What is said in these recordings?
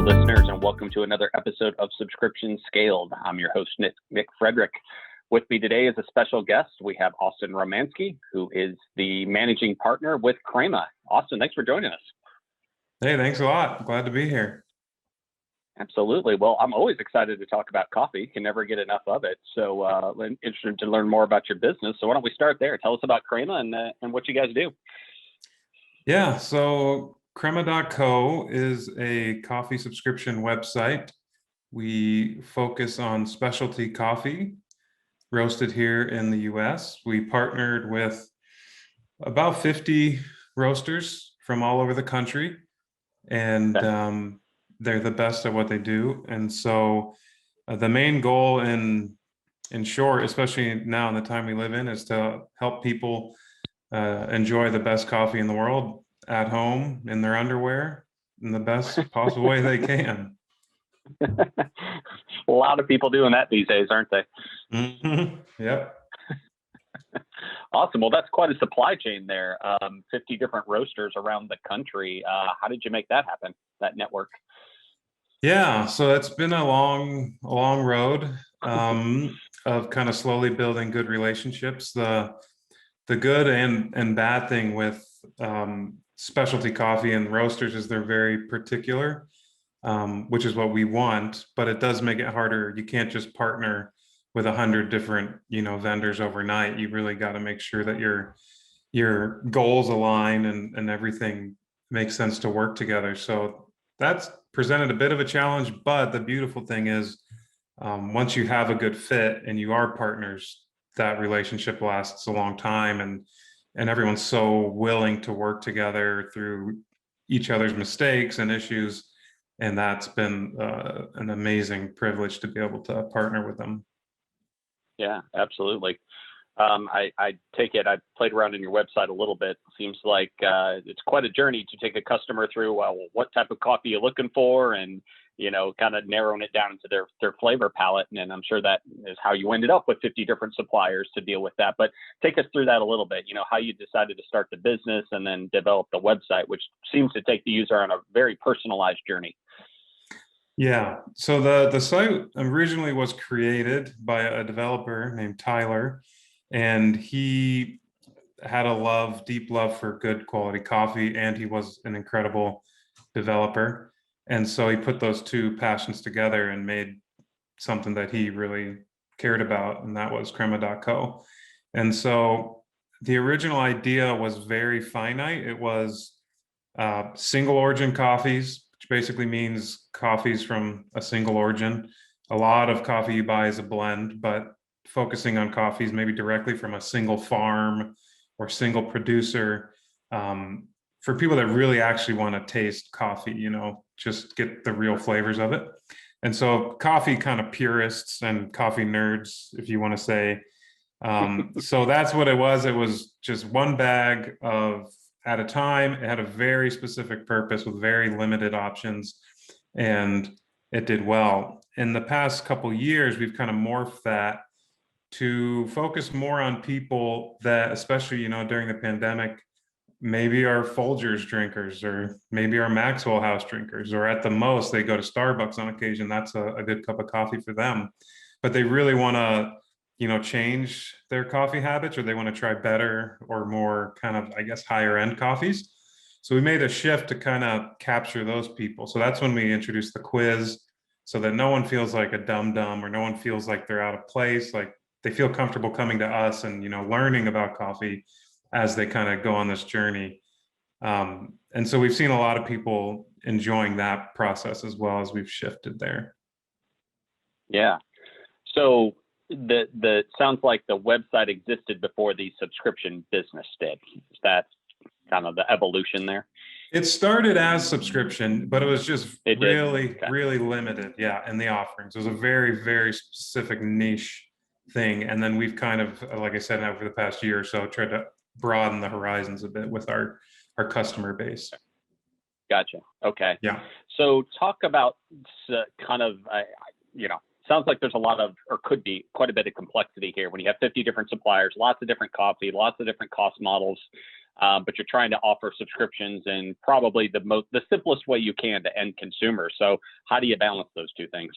listeners, and welcome to another episode of Subscription Scaled. I'm your host, Nick Frederick. With me today is a special guest. We have Austin Romansky, who is the managing partner with Crema. Austin, thanks for joining us. Hey, thanks a lot. Glad to be here. Absolutely. Well, I'm always excited to talk about coffee. Can never get enough of it. So interested to learn more about your business. So why don't we start there? Tell us about Crema and what you guys do. Yeah, so Crema.co is a coffee subscription website. We focus on specialty coffee roasted here in the US. We partnered with about 50 roasters from all over the country, and they're the best at what they do. And so the main goal in short, especially now in the time we live in, is to help people enjoy the best coffee in the world at home in their underwear in the best possible way they can. A lot of people doing that these days, aren't they? Mm-hmm. Yep. Awesome. Well, that's quite a supply chain there. 50 different roasters around the country. How did you make that happen, that network? Yeah, so it's been a long road of kind of slowly building good relationships. The good and bad thing with specialty coffee and roasters is they're very particular, which is what we want, but it does make it harder. You can't just partner with 100 different, vendors overnight. You really got to make sure that your goals align and everything makes sense to work together. So that's presented a bit of a challenge, but the beautiful thing is once you have a good fit and you are partners, that relationship lasts a long time, and everyone's so willing to work together through each other's mistakes and issues. And that's been an amazing privilege to be able to partner with them. Yeah, absolutely. I take it, I played around in your website a little bit. Seems like it's quite a journey to take a customer through what type of coffee you're looking for, and kind of narrowing it down into their flavor palette. And I'm sure that is how you ended up with 50 different suppliers to deal with that. But take us through that a little bit, how you decided to start the business and then develop the website, which seems to take the user on a very personalized journey. Yeah, so the site originally was created by a developer named Tyler, and he had a deep love for good quality coffee, and he was an incredible developer. And so he put those two passions together and made something that he really cared about, and that was Crema.co. And so the original idea was very finite. It was single origin coffees, which basically means coffees from a single origin. A lot of coffee you buy is a blend, but focusing on coffees maybe directly from a single farm or single producer, for people that really actually want to taste coffee, just get the real flavors of it. And so coffee kind of purists and coffee nerds, if you want to say. So that's what it was. It was just one bag at a time. It had a very specific purpose with very limited options, and it did well. In the past couple years, we've kind of morphed that to focus more on people that, especially, during the pandemic, maybe are Folgers drinkers, or maybe are Maxwell House drinkers, or at the most they go to Starbucks on occasion. That's a good cup of coffee for them. But they really want to, change their coffee habits, or they want to try better or more kind of, I guess, higher end coffees. So we made a shift to kind of capture those people. So that's when we introduced the quiz, so that no one feels like a dum-dum, or no one feels like they're out of place. Like, they feel comfortable coming to us and, learning about coffee as they kind of go on this journey. And so we've seen a lot of people enjoying that process as well as we've shifted there. Yeah. So the sounds like the website existed before the subscription business did. Is that kind of the evolution there? It started as subscription, but it was just really, Okay. really limited. Yeah. In the offerings, it was a very, very specific niche thing. And then we've kind of, like I said, over the past year or so, tried to broaden the horizons a bit with our customer base. Gotcha. Okay. Yeah. So talk about kind of, sounds like there's a lot of, or could be quite a bit of complexity here when you have 50 different suppliers, lots of different coffee, lots of different cost models. but you're trying to offer subscriptions in probably the simplest way you can to end consumers. So how do you balance those two things?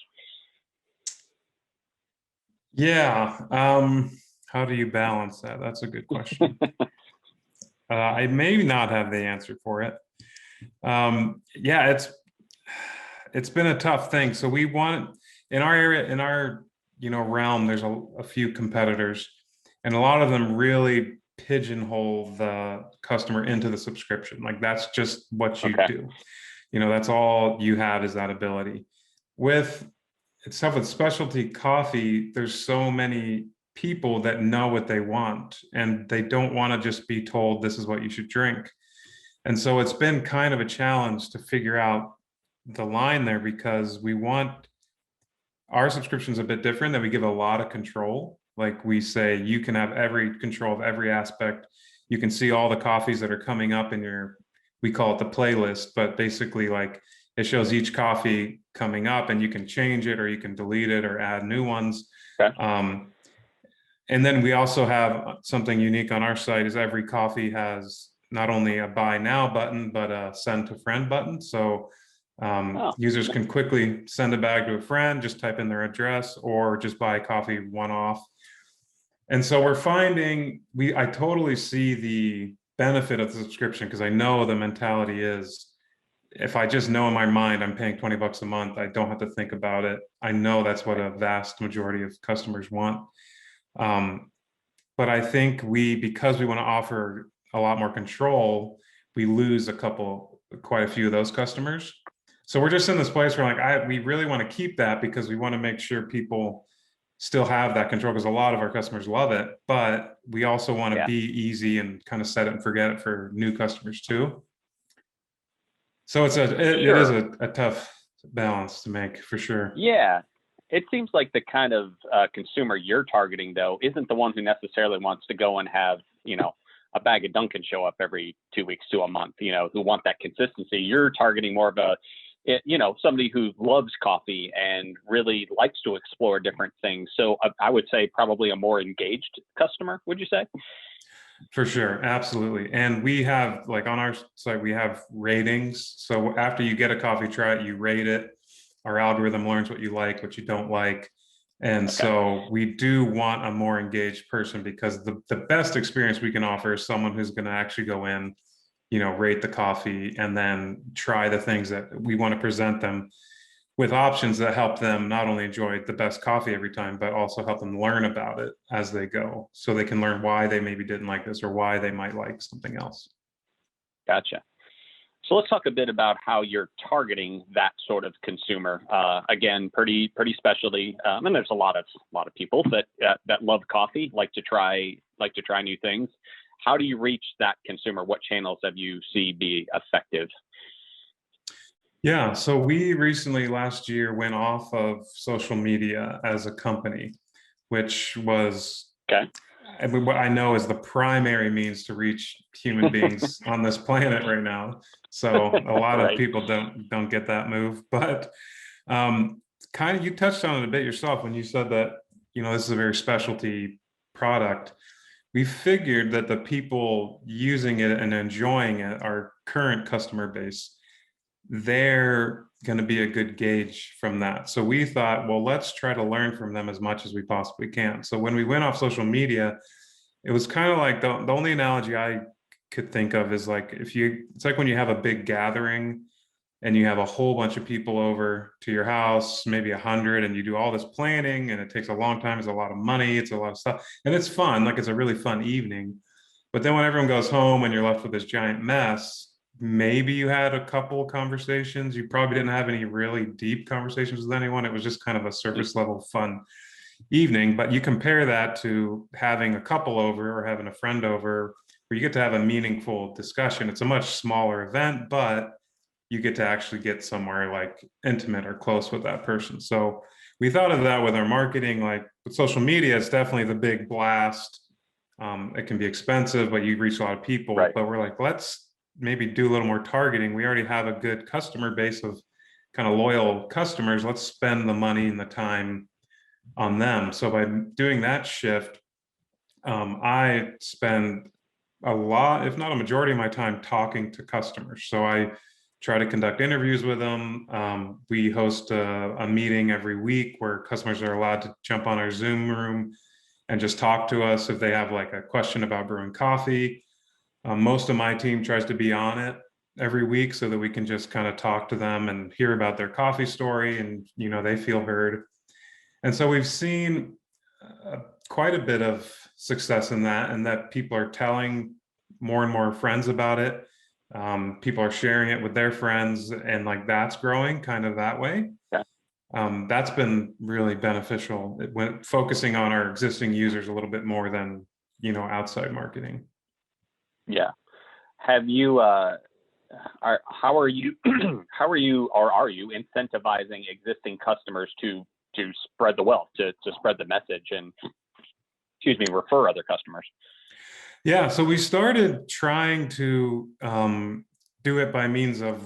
Yeah. How do you balance that? That's a good question. I may not have the answer for it. Yeah, it's been a tough thing. So we want in our area, in our realm, there's a few competitors, and a lot of them really pigeonhole the customer into the subscription. Like that's just what you Okay. do. That's all you have is that ability. With It's tough with specialty coffee. There's so many people that know what they want, and they don't want to just be told this is what you should drink. And so it's been kind of a challenge to figure out the line there, because we want our subscriptions a bit different, that we give a lot of control. Like we say, you can have every control of every aspect. You can see all the coffees that are coming up in your, we call it the playlist, but basically like it shows each coffee coming up, and you can change it or you can delete it or add new ones. Okay. And then we also have something unique on our site is every coffee has not only a buy now button, but a send to friend button. So users can quickly send a bag to a friend, just type in their address, or just buy a coffee one off. And so we're finding, I totally see the benefit of the subscription, because I know the mentality is, if I just know in my mind I'm paying $20 a month, I don't have to think about it. I know that's what a vast majority of customers want. But I think because we want to offer a lot more control, we lose quite a few of those customers. So we're just in this place where we really want to keep that, because we want to make sure people still have that control, because a lot of our customers love it, but we also want to be easy and kind of set it and forget it for new customers too. So it is a tough balance to make, for sure. Yeah. It seems like the kind of consumer you're targeting, though, isn't the one who necessarily wants to go and have, a bag of Dunkin' show up every 2 weeks to a month, who want that consistency. You're targeting more of somebody who loves coffee and really likes to explore different things. So I would say probably a more engaged customer, would you say? For sure. Absolutely. And we have, like, on our site, we have ratings. So after you get a coffee, try it, you rate it. Our algorithm learns what you like, what you don't like. And so we do want a more engaged person, because the best experience we can offer is someone who's going to actually go in, rate the coffee, and then try the things that we want to present them with, options that help them not only enjoy the best coffee every time, but also help them learn about it as they go, so they can learn why they maybe didn't like this or why they might like something else. Gotcha. So let's talk a bit about how you're targeting that sort of consumer. Again, pretty specialty, and there's a lot of people that love coffee, like to try new things. How do you reach that consumer? What channels have you see be effective? Yeah, so we recently, last year, went off of social media as a company, which was, what I know is the primary means to reach human beings on this planet right now. So a lot of people don't get that move, but kind of, you touched on it a bit yourself when you said that, this is a very specialty product. We figured that the people using it and enjoying it, our current customer base, they're going to be a good gauge from that. So we thought, well, let's try to learn from them as much as we possibly can. So when we went off social media, it was kind of like the only analogy I could think of is like, it's like when you have a big gathering and you have a whole bunch of people over to your house, maybe 100, and you do all this planning, and it takes a long time. It's a lot of money. It's a lot of stuff, and it's fun. Like, it's a really fun evening. But then when everyone goes home and you're left with this giant mess, maybe you had a couple conversations. You probably didn't have any really deep conversations with anyone. It was just kind of a surface level fun evening. But you compare that to having a couple over or having a friend over, where you get to have a meaningful discussion. It's a much smaller event, but you get to actually get somewhere like intimate or close with that person. So we thought of that with our marketing. Like, with social media, it's definitely the big blast. It can be expensive, but you reach a lot of people. But we're like, let's maybe do a little more targeting. We already have a good customer base of kind of loyal customers. Let's spend the money and the time on them. So by doing that shift, I spend a lot, if not a majority of my time, talking to customers. So I try to conduct interviews with them. We host a meeting every week where customers are allowed to jump on our Zoom room and just talk to us if they have like a question about brewing coffee. Most of my team tries to be on it every week so that we can just kind of talk to them and hear about their coffee story, and they feel heard. And so we've seen quite a bit of success in that, and that people are telling more and more friends about it. People are sharing it with their friends, and like that's growing kind of that way. Yeah. That's been really beneficial when focusing on our existing users a little bit more than outside marketing. Yeah. Have you how are you or are you incentivizing existing customers to spread the wealth, to spread the message and refer other customers? Yeah, so we started trying to do it by means of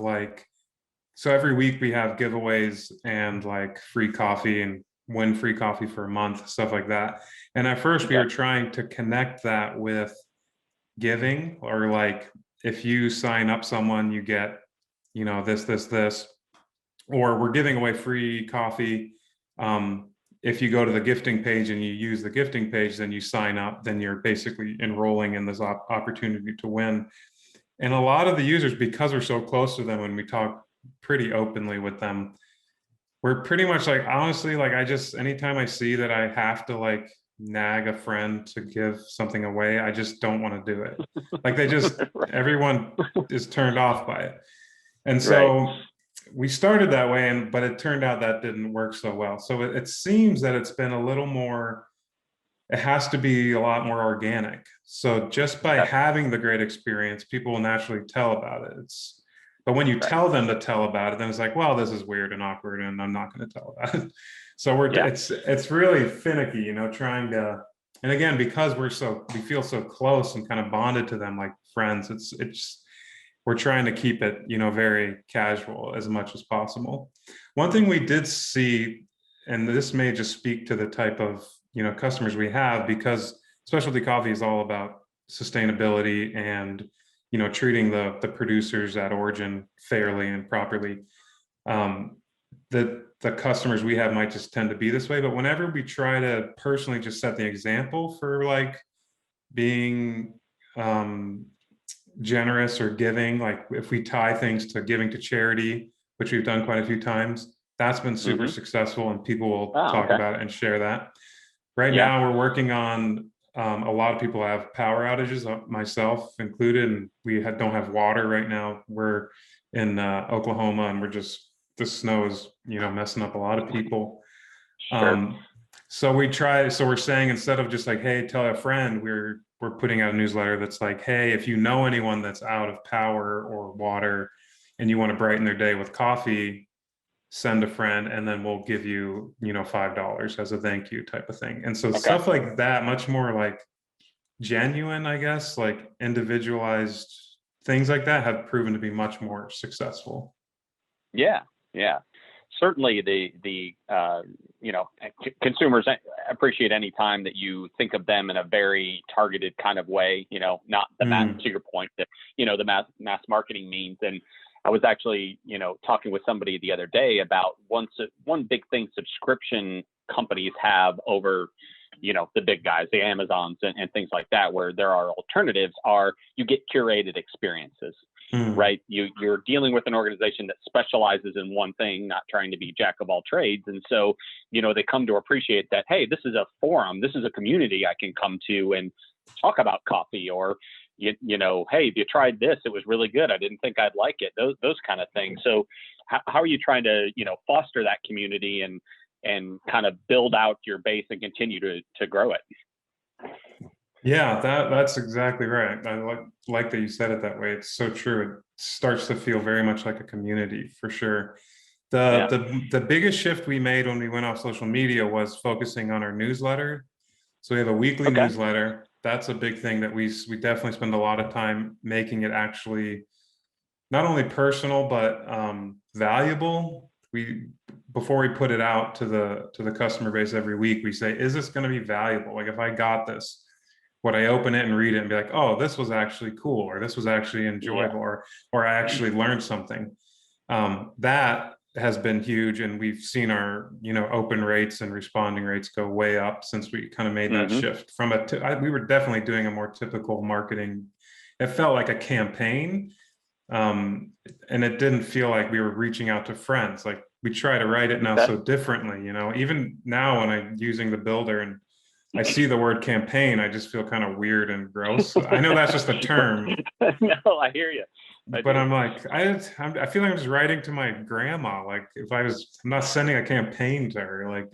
so every week we have giveaways and like free coffee and win free coffee for a month, stuff like that. And at first we were trying to connect that with giving, or like if you sign up someone, you get, this, or we're giving away free coffee. If you go to the gifting page and you use the gifting page, then you sign up, then you're basically enrolling in this opportunity to win. And a lot of the users, because we're so close to them and we talk pretty openly with them, we're pretty much like, honestly, like anytime I see that I have to like nag a friend to give something away, I just don't want to do it. Like Right. everyone is turned off by it. And so we started that way, but it turned out that didn't work so well. So it seems that it's been a little more, it has to be a lot more organic. So just by having the great experience, people will naturally tell about it. But when you tell them to tell about it, then it's like, well, this is weird and awkward and I'm not going to tell about it. So it's really finicky, trying to, and again, because we feel so close and kind of bonded to them like friends, we're trying to keep it, very casual as much as possible. One thing we did see, and this may just speak to the type of, customers we have, because specialty coffee is all about sustainability and, treating the producers at origin fairly and properly. The customers we have might just tend to be this way, but whenever we try to personally just set the example for like being generous or giving, like if we tie things to giving to charity, which we've done quite a few times, that's been super successful, and people will talk about it and share that. Right now we're working on a lot of people have power outages, myself included, and we don't have water right now. We're in Oklahoma, and the snow is messing up a lot of people. So we're saying, instead of just like, hey, tell a friend, we're putting out a newsletter that's like, hey, if you know anyone that's out of power or water and you want to brighten their day with coffee, send a friend, and then we'll give you, $5 as a thank you type of thing. And so stuff like that, much more like genuine, I guess, like individualized things like that have proven to be much more successful. Yeah. Certainly the consumers appreciate any time that you think of them in a very targeted kind of way, not the mass, to your point, that, the mass marketing means. And I was actually, talking with somebody the other day about one big thing subscription companies have over, the big guys, the Amazons and things like that, where there are alternatives, are you get curated experiences. Right? You're dealing with an organization that specializes in one thing, not trying to be jack of all trades. And so, they come to appreciate that, hey, this is a forum, this is a community I can come to and talk about coffee, or, hey, if you tried this, it was really good, I didn't think I'd like it, those kind of things. So how are you trying to, foster that community and kind of build out your base and continue to grow it? Yeah, that's exactly right. I like that you said it that way. It's so true. It starts to feel very much like a community, for sure. The biggest shift we made when we went off social media was focusing on our newsletter. So we have a weekly newsletter. That's a big thing that we definitely spend a lot of time making it actually not only personal but valuable. Before we put it out to the customer base every week, we say, is this going to be valuable? Like, if I got this, would I open it and read it and be like, oh, this was actually cool, or this was actually Yeah. enjoyable, or I actually learned something. That has been huge, and we've seen our open rates and responding rates go way up since we kind of made that Mm-hmm. shift from we were definitely doing a more typical marketing. It felt like a campaign, and it didn't feel like we were reaching out to friends. Like we try to write it now Okay. so differently, even now when I'm using the builder and I see the word campaign, I just feel kind of weird and gross. I know that's just a term, No, I hear you. I but do. I'm like, I feel like I'm just writing to my grandma. Like if I'm not sending a campaign to her, like,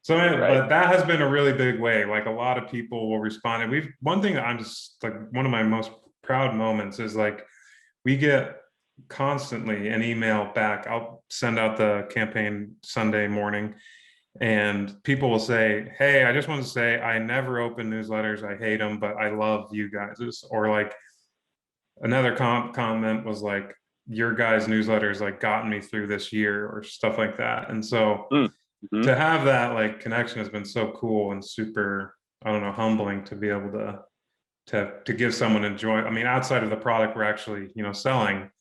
so, Right. but that has been a really big way. Like a lot of people will respond. And one thing that I'm just like, one of my most proud moments is like, we get constantly an email back. I'll send out the campaign Sunday morning, and people will say, hey, I just want to say I never open newsletters. I hate them, but I love you guys. Or like another comment was like, your guys' newsletters like gotten me through this year, or stuff like that. And so Mm-hmm. to have that like connection has been so cool and super, I don't know, humbling to be able to give someone enjoy. I mean, outside of the product we're actually selling,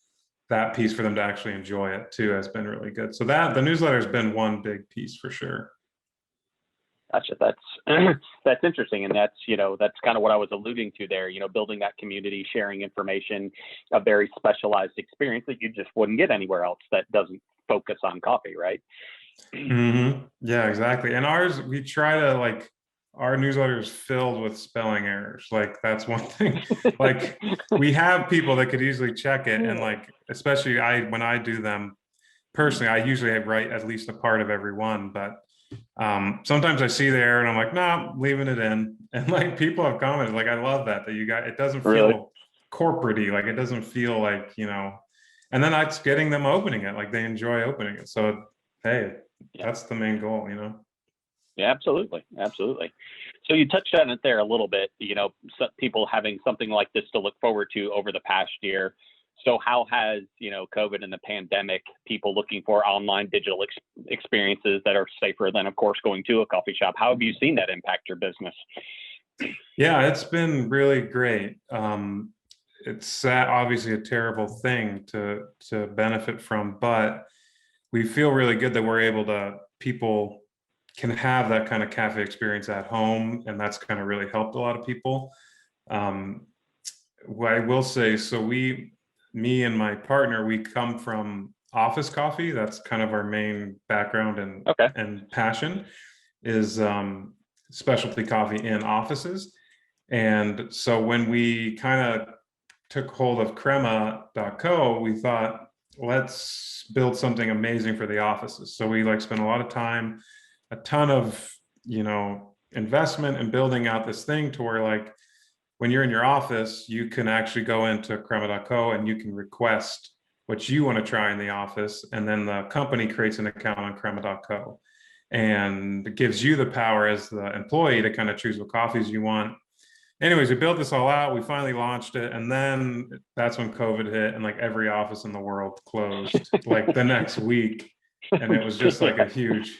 that piece for them to actually enjoy it too has been really good. So that the newsletter has been one big piece for sure. Gotcha. That's that's interesting, and that's kind of what I was alluding to there. Building that community, sharing information, a very specialized experience that you just wouldn't get anywhere else that doesn't focus on coffee, right? Yeah, exactly. And ours, we try to like, our newsletter is filled with spelling errors. Like that's one thing. Like we have people that could easily check it, and like especially when I do them personally, I usually write at least a part of every one, but sometimes I see the error and I'm like, no, I'm leaving it in. And like people have commented, like, I love that you got, it doesn't Really? feel corporate-y, like it doesn't feel like, and then that's getting them opening it, like they enjoy opening it. So hey, Yeah. that's the main goal, Yeah, absolutely. Absolutely. So you touched on it there a little bit, people having something like this to look forward to over the past year. So how has, COVID and the pandemic, people looking for online digital experiences that are safer than, of course, going to a coffee shop, how have you seen that impact your business? Yeah, it's been really great. It's obviously a terrible thing to benefit from, but we feel really good that we're able to, people can have that kind of cafe experience at home, and that's kind of really helped a lot of people. What I will say, so me and my partner, we come from office coffee. That's kind of our main background Okay. and passion is specialty coffee in offices. And so when we kind of took hold of Crema.co, we thought, let's build something amazing for the offices. So we like spent a lot of time, a ton of, investment in building out this thing to where like when you're in your office, you can actually go into Crema.co and you can request what you want to try in the office. And then the company creates an account on Crema.co. And it gives you the power as the employee to kind of choose what coffees you want. Anyways, we built this all out. We finally launched it. And then that's when COVID hit, and like every office in the world closed like the next week. And it was just like a huge,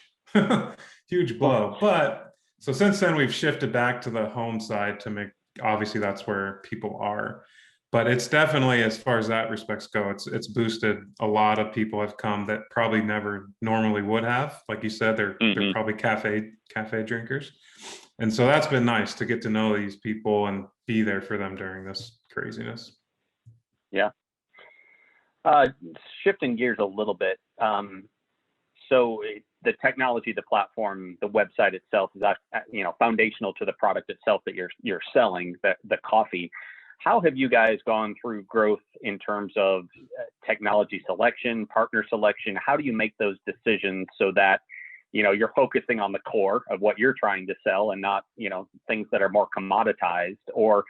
huge blow. But so since then, we've shifted back to the home side to make, obviously that's where people are. But it's definitely, as far as that respects go, it's boosted. A lot of people have come that probably never normally would have. Like you said, they're Mm-hmm. probably cafe drinkers. And so that's been nice to get to know these people and be there for them during this craziness. Yeah. Shifting gears a little bit. So the technology, the platform, the website itself is, foundational to the product itself that you're selling, the coffee. How have you guys gone through growth in terms of technology selection, partner selection? How do you make those decisions so that, you're focusing on the core of what you're trying to sell and not, things that are more commoditized, or,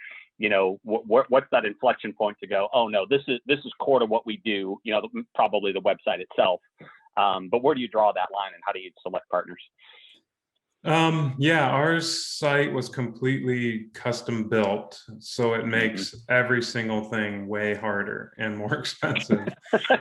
what's that inflection point to go, oh no, this is core to what we do, probably the website itself. But where do you draw that line, and how do you select partners? Yeah, our site was completely custom built, so it Hmm. makes every single thing way harder and more expensive.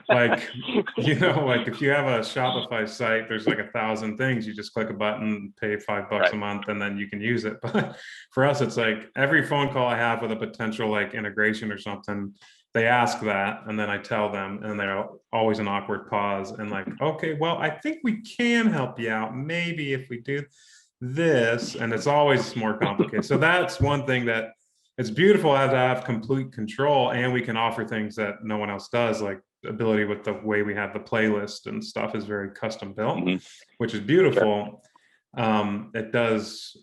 Like, like if you have a Shopify site, there's like 1,000 things. You just click a button, pay $5 a Right. month, and then you can use it. But for us, it's like every phone call I have with a potential like integration or something, they ask that, and then I tell them, and they're always an awkward pause and like, okay, well, I think we can help you out. Maybe if we do this, and it's always more complicated. So that's one thing that it's beautiful to have complete control, and we can offer things that no one else does, like the ability with the way we have the playlist and stuff is very custom built, Hmm. which is Sure. beautiful. It does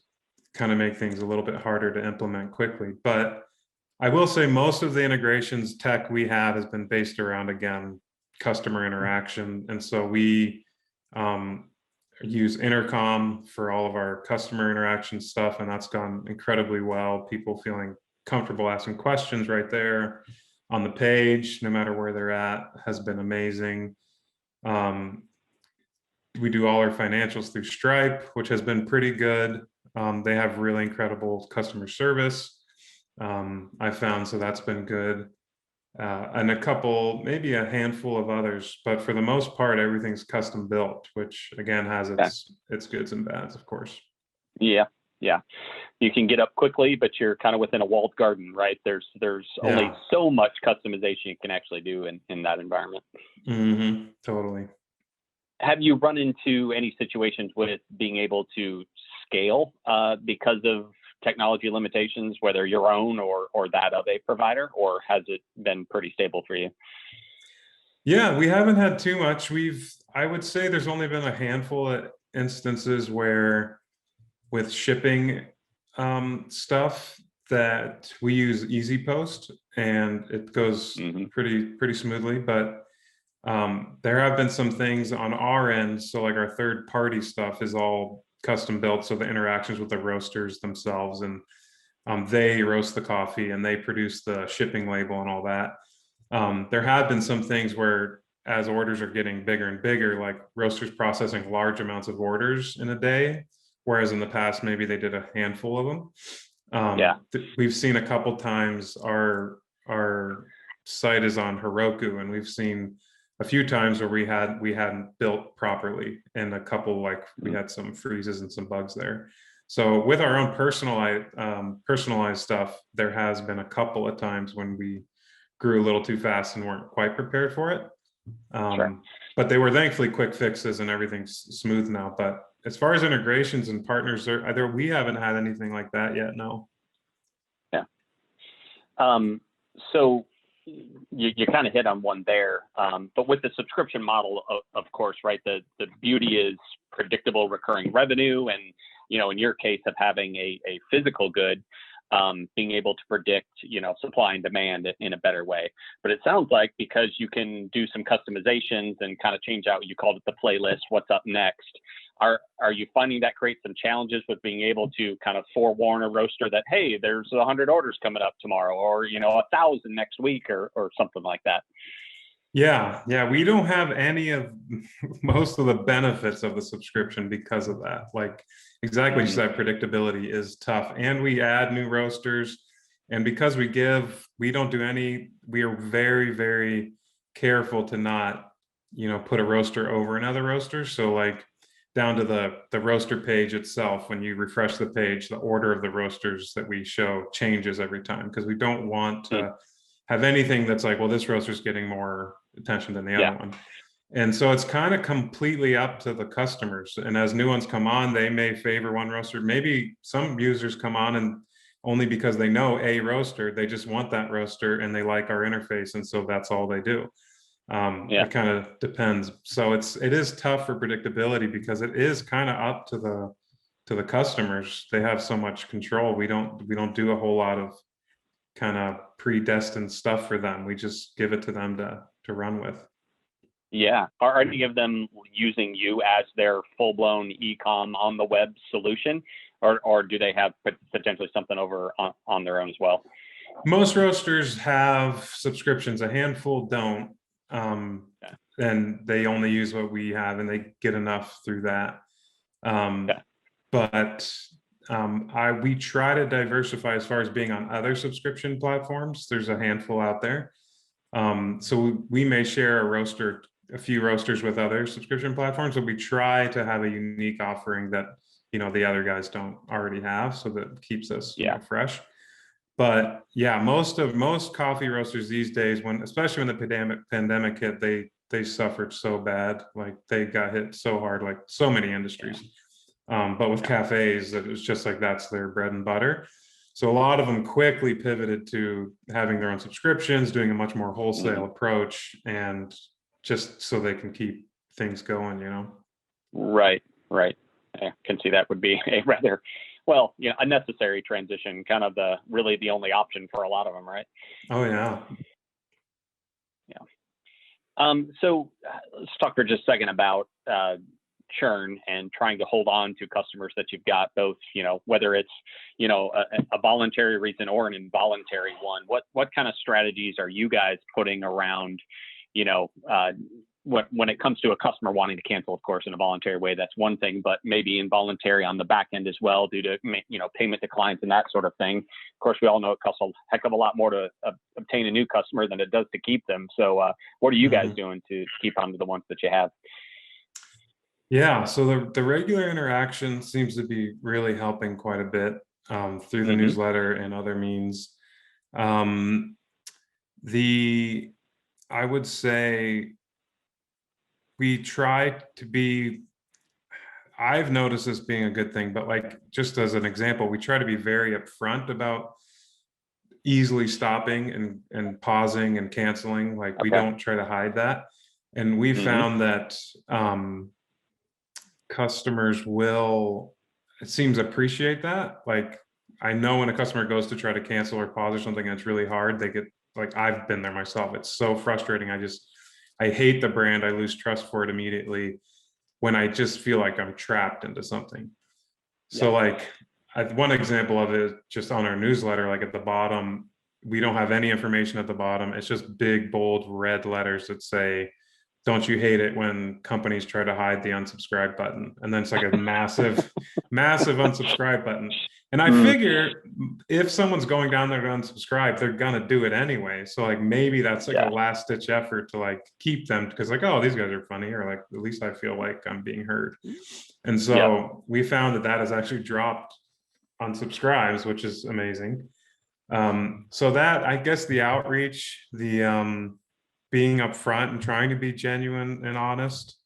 kind of make things a little bit harder to implement quickly, but I will say most of the integrations tech we have has been based around, again, customer interaction. And so we um, use intercom for all of our customer interaction stuff, and that's gone incredibly well. People feeling comfortable asking questions right there on the page, no matter where they're at, has been amazing. Um, we do all our financials through Stripe, which has been pretty good. They have really incredible customer service. I found, so that's been good. And a couple, maybe a handful of others, but for the most part, everything's custom built, which again has Yeah. its goods and bads, of course. Yeah. Yeah. You can get up quickly, but you're kind of within a walled garden, right? There's only Yeah. so much customization you can actually do in that environment. Totally. Have you run into any situations with being able to scale because of technology limitations, whether your own or that of a provider, or has it been pretty stable for you? Yeah, we haven't had too much. I would say there's only been a handful of instances where with shipping stuff that we use Easy Post and it goes Hmm. pretty smoothly. But there have been some things on our end. So like our third party stuff is all custom built. So the interactions with the roasters themselves, and they roast the coffee and they produce the shipping label and all that. There have been some things where as orders are getting bigger and bigger, like roasters processing large amounts of orders in a day, whereas in the past maybe they did a handful of them. Yeah. We've seen a couple times our site is on Heroku, and we've seen a few times where we hadn't built properly, and a couple like we had some freezes and some bugs there. So with our own personalized stuff, there has been a couple of times when we grew a little too fast and weren't quite prepared for it. Sure. But they were thankfully quick fixes and everything's smooth now. But as far as integrations and partners, we haven't had anything like that yet. No. Yeah. So you kind of hit on one there, but with the subscription model, of course, right? The beauty is predictable recurring revenue, and in your case of having a physical good, being able to predict supply and demand in a better way. But it sounds like because you can do some customizations and kind of change out, you called it the playlist, what's up next. Are you finding that creates some challenges with being able to kind of forewarn a roaster that, hey, there's 100 orders coming up tomorrow, or 1,000 next week, or something like that? Yeah, we don't have any of most of the benefits of the subscription because of that. Like exactly, you Hmm. said, predictability is tough, and we add new roasters, and because we don't do any. We are very careful to not, put a roaster over another roaster. So like down to the roaster page itself, when you refresh the page, the order of the roasters that we show changes every time because we don't want to have anything that's like, well, this roaster's getting more attention than the Yeah. other one. And so it's kind of completely up to the customers. And as new ones come on, they may favor one roaster. Maybe some users come on and only because they know a roaster, they just want that roaster and they like our interface. And so that's all they do. Yeah. It kind of depends. So it is tough for predictability because it is kind of up to the customers. They have so much control. We don't do a whole lot of kind of predestined stuff for them. We just give it to them to run with. Yeah. Are any of them using you as their full-blown e-com on the web solution, or do they have potentially something over on their own as well? Most roasters have subscriptions. A handful don't, Yeah. and they only use what we have, and they get enough through that. Okay. but we try to diversify as far as being on other subscription platforms. There's a handful out there. So we may share a few roasters with other subscription platforms, but we try to have a unique offering that, the other guys don't already have. So that keeps us fresh. But yeah, most coffee roasters these days, especially when the pandemic hit, they suffered so bad. Like they got hit so hard, like so many industries. But with cafes, it was just like that's their bread and butter. So a lot of them quickly pivoted to having their own subscriptions, doing a much more wholesale approach, and just so they can keep things going, Right. I can see that would be a rather, a necessary transition, kind of really the only option for a lot of them, right? Oh yeah. So let's talk for just a second about churn and trying to hold on to customers that you've got, both, whether it's, a voluntary reason or an involuntary one. What kind of strategies are you guys putting around, when it comes to a customer wanting to cancel, of course, in a voluntary way, that's one thing, but maybe involuntary on the back end as well, due to, payment declines and that sort of thing. Of course, we all know it costs a heck of a lot more to obtain a new customer than it does to keep them. So what are you guys doing to keep on to the ones that you have? Yeah, so the regular interaction seems to be really helping quite a bit through the newsletter and other means. I would say we try to be, I've noticed this being a good thing, but like just as an example, we try to be very upfront about easily stopping and pausing and canceling. Like we don't try to hide that. And we found that customers will, it seems, appreciate that. Like I know when a customer goes to try to cancel or pause or something and it's really hard, they get, like, I've been there myself. It's so frustrating. I hate the brand. I lose trust for it immediately when I just feel like I'm trapped into something. So one example of it is just on our newsletter, like at the bottom, we don't have any information at the bottom. It's just big, bold, red letters that say, "Don't you hate it when companies try to hide the unsubscribe button?" And then it's like a massive, massive unsubscribe button. And I figure if someone's going down there to unsubscribe, they're gonna do it anyway. So like maybe that's like a last ditch effort to like keep them, because like, oh, these guys are funny, or like at least I feel like I'm being heard. And so we found that has actually dropped unsubscribes, which is amazing. So that, I guess, the outreach, the being upfront and trying to be genuine and honest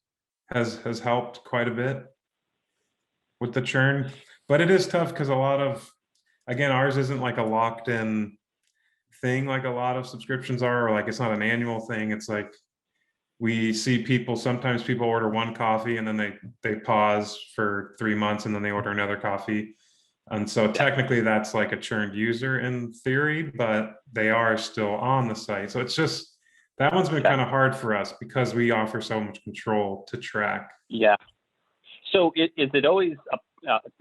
has helped quite a bit with the churn. But it is tough because again, ours isn't like a locked in thing like a lot of subscriptions are, or like it's not an annual thing. It's like we see sometimes people order one coffee and then they pause for 3 months and then they order another coffee. And so technically that's like a churned user in theory, but they are still on the site. So it's just, that one's been kind of hard for us because we offer so much control to track. Yeah. So is it always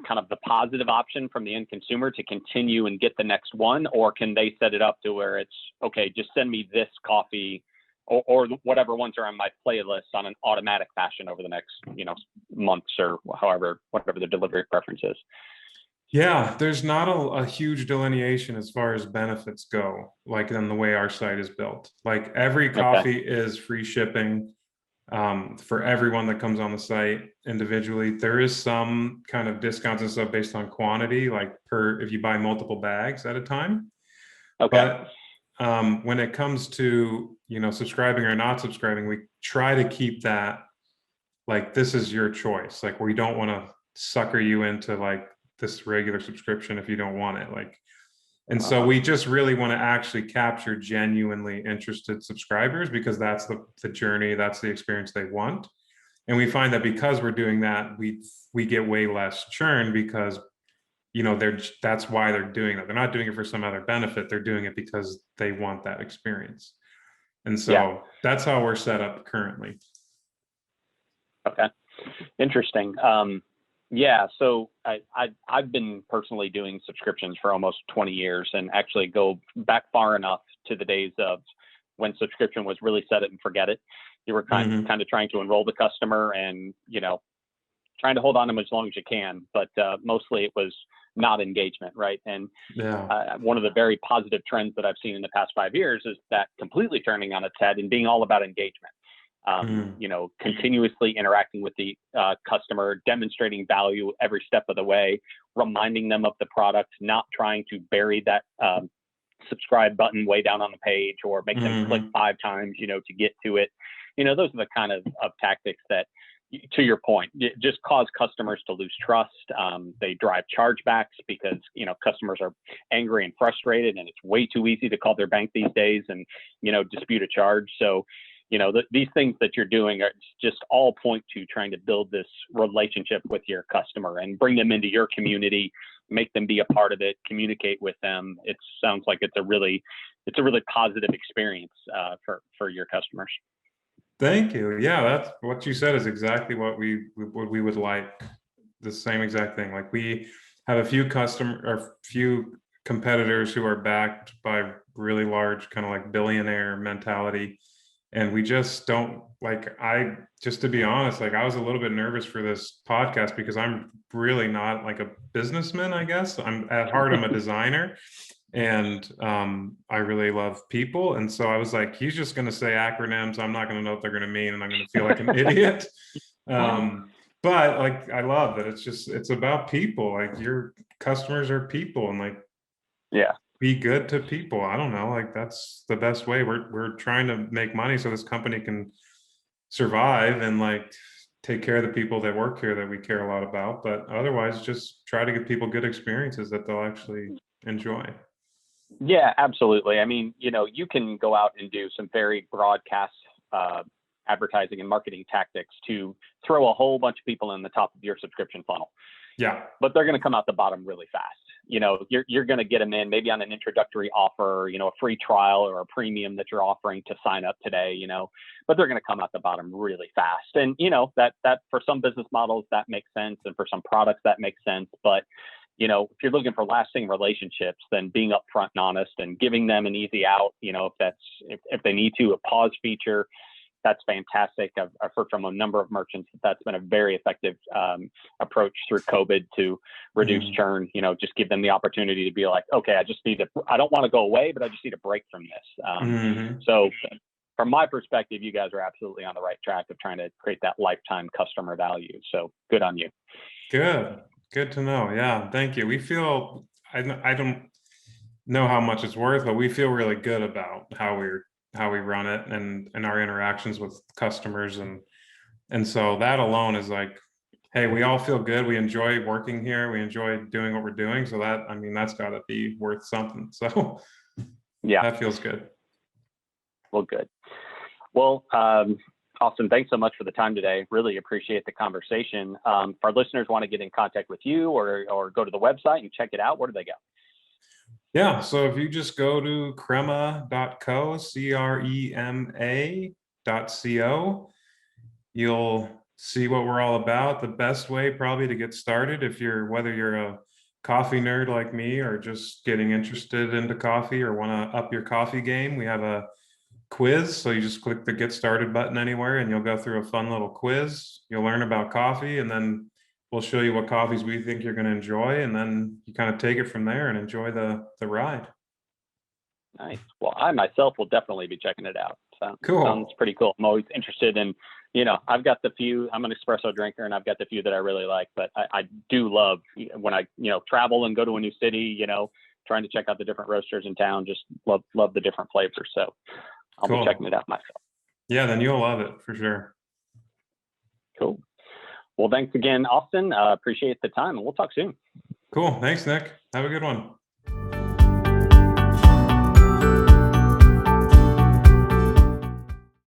kind of the positive option from the end consumer to continue and get the next one, or can they set it up to where it's, okay, just send me this coffee or whatever ones are on my playlist on an automatic fashion over the next, months or whatever the delivery preference is? Yeah, there's not a huge delineation as far as benefits go, like in the way our site is built. Like every coffee is free shipping for everyone that comes on the site individually. There is some kind of discounts and stuff based on quantity, like if you buy multiple bags at a time. But when it comes to, subscribing or not subscribing, we try to keep that like, this is your choice. Like, we don't want to sucker you into like this regular subscription if you don't want it. Like, and so we just really want to actually capture genuinely interested subscribers, because that's the journey, that's the experience they want. And we find that because we're doing that, we get way less churn, because that's why they're doing that. They're not doing it for some other benefit. They're doing it because they want that experience. And so that's how we're set up currently. Okay. Interesting. So I've been personally doing subscriptions for almost 20 years, and actually go back far enough to the days of when subscription was really set it and forget it. You were kind of trying to enroll the customer and, trying to hold on to them as long as you can, but mostly it was not engagement, right? And one of the very positive trends that I've seen in the past 5 years is that completely turning on its head and being all about engagement. Continuously interacting with the customer, demonstrating value every step of the way, reminding them of the product, not trying to bury that subscribe button way down on the page or make them click 5 times, to get to it. Those are the kind of tactics that, to your point, just cause customers to lose trust. They drive chargebacks because, customers are angry and frustrated, and it's way too easy to call their bank these days and, dispute a charge. So, these things that you're doing are just all point to trying to build this relationship with your customer and bring them into your community, make them be a part of it, communicate with them. It sounds like it's a really positive experience for your customers. Thank you. Yeah, that's what you said is exactly what we would like. The same exact thing. Like, we have a few competitors who are backed by really large, kind of like billionaire mentality. And we just don't just to be honest, I was a little bit nervous for this podcast because I'm really not like a businessman, I guess. At heart, I'm a designer. And I really love people. And so I was like, he's just going to say acronyms. I'm not going to know what they're going to mean. And I'm going to feel like an idiot. But I love that it's about people. Like, your customers are people, and be good to people. I don't know. That's the best way. We're trying to make money so this company can survive and take care of the people that work here that we care a lot about. But otherwise, just try to give people good experiences that they'll actually enjoy. Yeah, absolutely. I mean, you can go out and do some very broadcast advertising and marketing tactics to throw a whole bunch of people in the top of your subscription funnel. Yeah. But they're going to come out the bottom really fast. You're going to get them in maybe on an introductory offer, a free trial or a premium that you're offering to sign up today, but they're going to come out the bottom really fast. And, that for some business models, that makes sense. And for some products, that makes sense. But if you're looking for lasting relationships, then being upfront and honest and giving them an easy out, if they need to, a pause feature, that's fantastic. I've heard from a number of merchants that's been a very effective approach through COVID to reduce churn. Just give them the opportunity to be like, okay, I don't want to go away, but I just need a break from this. So from my perspective, you guys are absolutely on the right track of trying to create that lifetime customer value. So good on you. Good to know. Yeah. Thank you. We feel, I don't know how much it's worth, but we feel really good about how we run it and our interactions with customers. And so that alone is hey, we all feel good. We enjoy working here. We enjoy doing what we're doing. So that's gotta be worth something. So yeah, that feels good. Well, good. Well, Austin, thanks so much for the time today. Really appreciate the conversation. If our listeners want to get in contact with you or go to the website and check it out, where do they go? Yeah, so if you just go to crema.co, crema.co, you'll see what we're all about. The best way probably to get started, whether you're a coffee nerd like me or just getting interested into coffee or want to up your coffee game, we have a quiz. So you just click the get started button anywhere and you'll go through a fun little quiz. You'll learn about coffee, and then we'll show you what coffees we think you're going to enjoy, and then you kind of take it from there and enjoy the ride. Nice. Well, I myself will definitely be checking it out. Cool. Sounds pretty cool. I'm always interested in, I've got the few, I'm an espresso drinker and I've got the few that I really like, but I do love when I, travel and go to a new city, trying to check out the different roasters in town, just love the different flavors. So I'll be checking it out myself. Yeah, then you'll love it for sure. Cool. Well, thanks again, Austin. Appreciate the time, and we'll talk soon. Cool. Thanks, Nick. Have a good one.